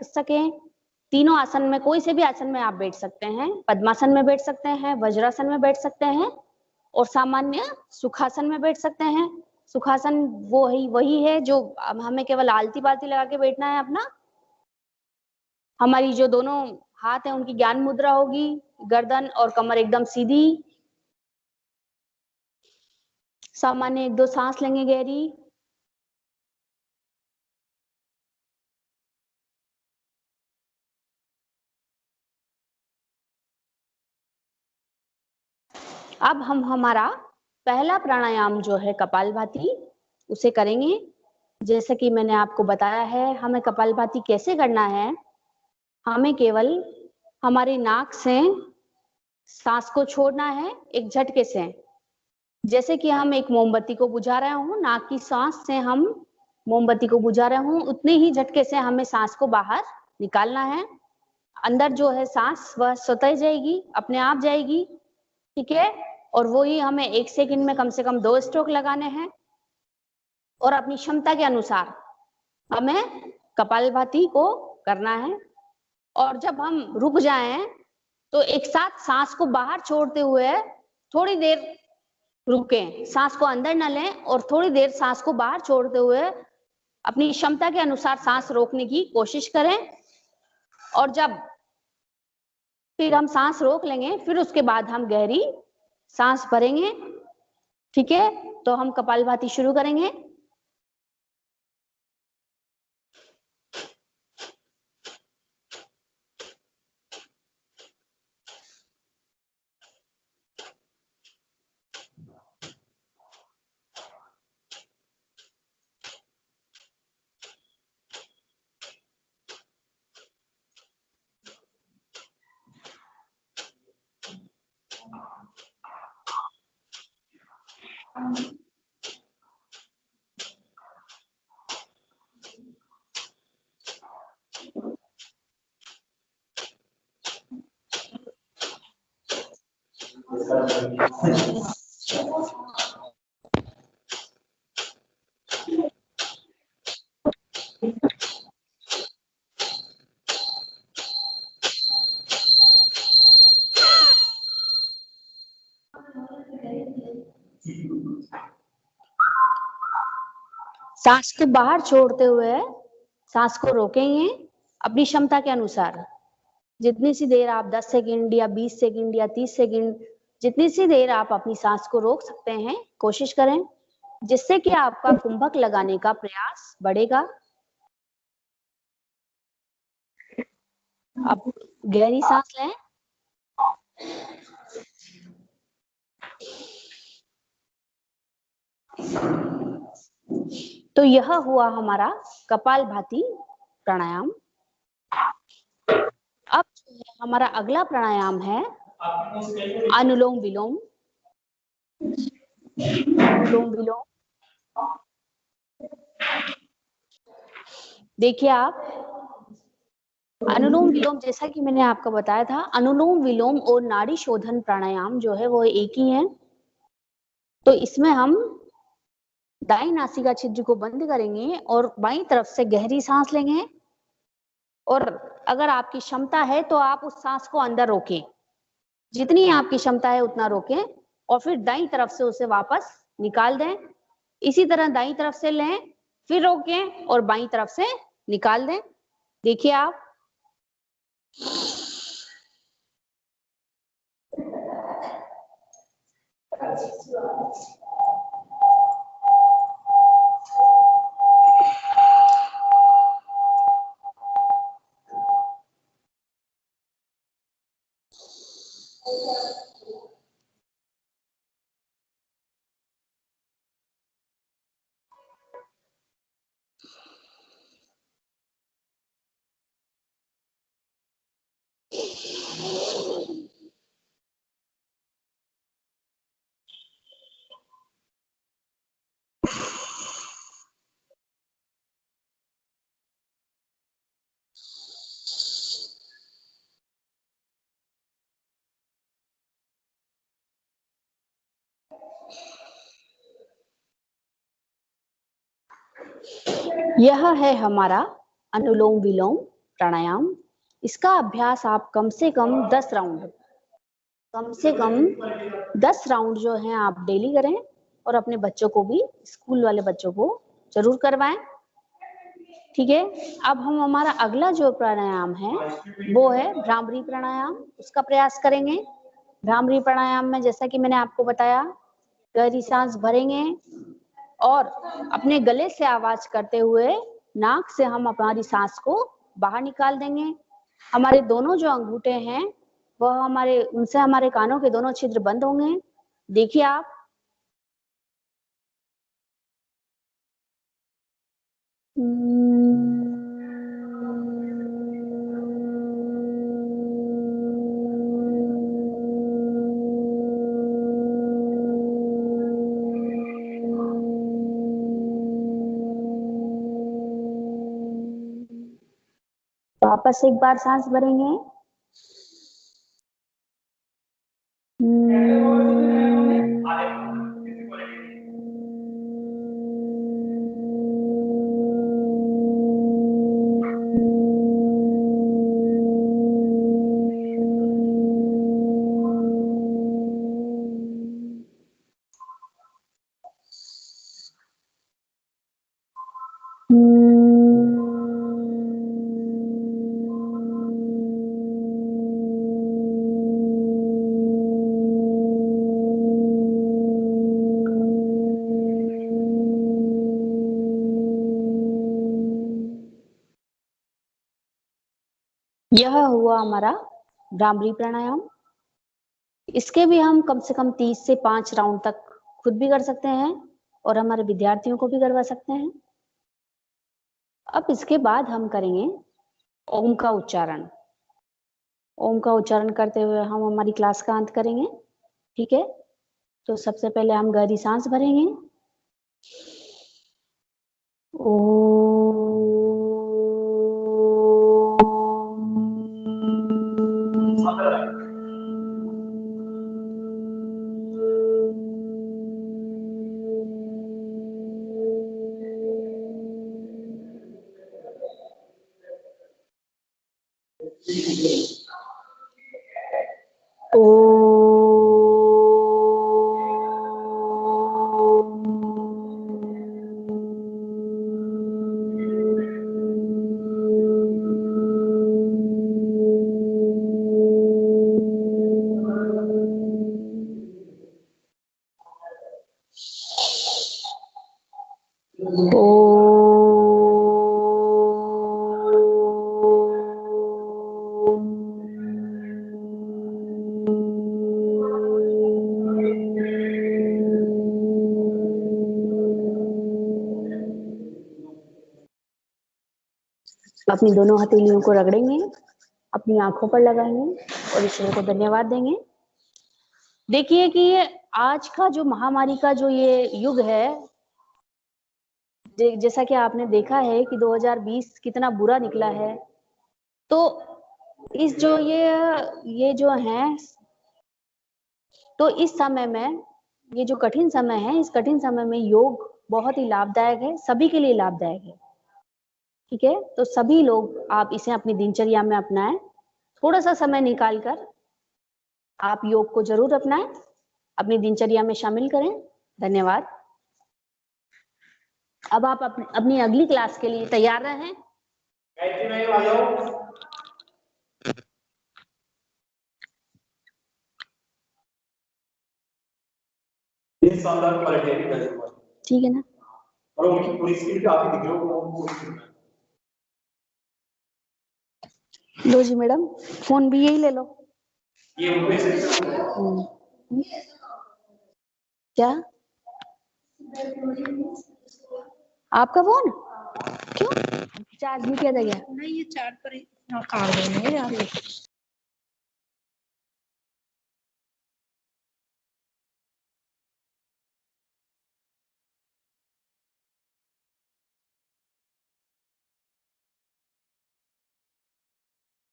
सके। तीनों आसन में कोई से भी आसन में आप बैठ सकते हैं। पद्मासन में बैठ सकते हैं, वज्रासन में बैठ सकते हैं और सामान्य सुखासन में बैठ सकते हैं। सुखासन वही है जो हमें केवल आलती पालती लगा के बैठना है अपना। हमारी जो दोनों हाथ हैं उनकी ज्ञान मुद्रा होगी, गर्दन और कमर एकदम सीधी। सामान्य 1-2 सांस लेंगे गहरी। अब हम हमारा पहला प्राणायाम जो है कपालभाति उसे करेंगे। जैसे कि मैंने आपको बताया है, हमें कपालभाति कैसे करना है। हमें केवल हमारे नाक से सांस को छोड़ना है एक झटके से। जैसे कि हम एक मोमबत्ती को बुझा रहे हों, नाक की सांस से हम मोमबत्ती को बुझा रहे हों, उतने ही झटके से हमें सांस को बाहर निकालना है। अंदर जो है सांस वह स्वतः जाएगी, अपने आप जाएगी, ठीक है। और वो ही हमें 1 सेकंड में कम से कम 2 स्ट्रोक लगाने हैं। और अपनी क्षमता के अनुसार हमें कपालभाति को करना है। और जब हम रुक जाएं तो एक साथ सांस को बाहर छोड़ते हुए थोड़ी देर रुकें, सांस को अंदर न लें और थोड़ी देर सांस को बाहर छोड़ते हुए अपनी क्षमता के अनुसार सांस रोकने की कोशिश करें। और जब फिर हम सांस रोक लेंगे, फिर उसके बाद हम गहरी सांस भरेंगे, ठीक है। तो हम कपालभाति शुरू करेंगे। सांस को बाहर छोड़ते हुए सांस को रोकेंगे अपनी क्षमता के अनुसार। जितनी सी देर आप 10 सेकंड या 20 सेकंड या 30 सेकंड, जितनी सी देर आप अपनी सांस को रोक सकते हैं कोशिश करें, जिससे कि आपका कुंभक लगाने का प्रयास बढ़ेगा। अब गहरी सांस लें। तो यह हुआ हमारा कपालभाति प्राणायाम। अब जो है हमारा अगला प्राणायाम है अनुलोम विलोम। अनुलोम विलोम देखिए आप, अनुलोम विलोम जैसा कि मैंने आपको बताया था, अनुलोम विलोम और नाड़ी शोधन प्राणायाम जो है वो एक ही है। तो इसमें हम दाईं नासिका छिद्र को बंद करेंगे और बाईं तरफ से गहरी सांस लेंगे। और अगर आपकी क्षमता है तो आप उस सांस को अंदर रोकें, जितनी आपकी क्षमता है उतना रोकें और फिर दाईं तरफ से उसे वापस निकाल दें। इसी तरह दाईं तरफ से लें, फिर रोकें और बाईं तरफ से निकाल दें। देखिए आप, यह है हमारा अनुलोम विलोम। प्राणायाम। इसका अभ्यास आप कम से कम 10 राउंड जो है आप डेली करें और अपने बच्चों को भी, स्कूल वाले बच्चों को जरूर करवाएं। ठीक है, अब हम हमारा अगला जो प्राणायाम है वो है भ्रामरी प्राणायाम। उसका प्रयास करेंगे। भ्रामरी प्राणायाम में जैसा कि मैंने आपको बताया, गहरी सांस भरेंगे और अपने गले से आवाज करते हुए नाक से हम हमारी सांस को बाहर निकाल देंगे। हमारे दोनों जो अंगूठे हैं वह उनसे हमारे कानों के दोनों छिद्र बंद होंगे। देखिए आप, वापस एक बार सांस भरेंगे। यह हुआ हमारा भ्रामरी प्राणायाम। इसके भी हम कम से कम 30 से 5 राउंड तक खुद भी कर सकते हैं और हमारे विद्यार्थियों को भी करवा सकते हैं। अब इसके बाद हम करेंगे ओम का उच्चारण। ओम का उच्चारण करते हुए हम हमारी क्लास का अंत करेंगे। ठीक है, तो सबसे पहले हम गहरी सांस भरेंगे। अपनी दोनों हथेलियों को रगड़ेंगे, अपनी आंखों पर लगाएंगे और ईश्वर को धन्यवाद देंगे। देखिए कि आज का जो महामारी का जो ये युग है, जैसा कि आपने देखा है कि 2020 कितना बुरा निकला है, तो इस जो ये जो है, तो इस समय में, ये जो कठिन समय है, इस कठिन समय में योग बहुत ही लाभदायक है, सभी के लिए लाभदायक है। ठीक है, तो सभी लोग आप इसे अपनी दिनचर्या में अपनाएं। थोड़ा सा समय निकालकर आप योग को जरूर अपनाएं, अपनी दिनचर्या में शामिल करें। धन्यवाद। अब आप अपनी अगली क्लास के लिए तैयार रहें। ठीक है ना? लो जी मैडम, फोन भी यही ले लो। क्या आपका फोन क्यों चार्ज नहीं किया था क्या? नहीं, ये चार्ज पर काट देंगे यार।